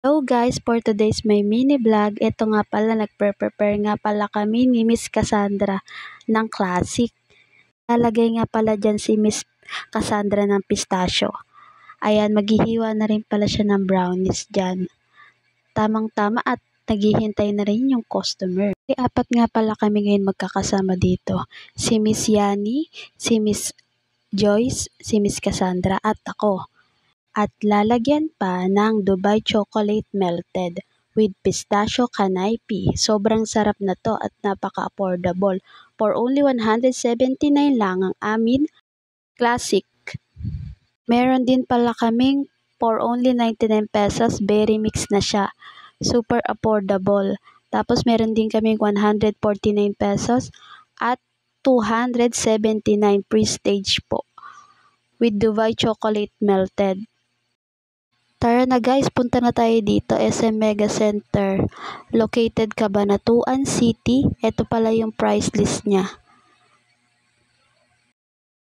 Hello guys, for today's may mini vlog, ito nga pala nagprepare nga pala kami ni Miss Cassandra ng classic. Lalagay nga pala dyan si Miss Cassandra ng pistachio. Ayan, maghihiwa na rin pala siya ng brownies dyan. Tamang-tama at naghihintay na rin yung customer. Apat nga pala kami ngayon magkakasama dito. Si Miss Yani, si Miss Joyce, si Miss Cassandra at ako. At lalagyan pa ng Dubai Chocolate Melted with Pistachio Canapé. Sobrang sarap na to at napaka-affordable. For only 179 lang ang amin classic. Meron din pala kaming for only 99 pesos, berry mix na siya. Super affordable. Tapos meron din kaming 149 pesos at 279 prestige po with Dubai Chocolate Melted. Tara na guys, punta na tayo dito, SM Mega Center. Located Cabanatuan City. Ito pala yung price list niya.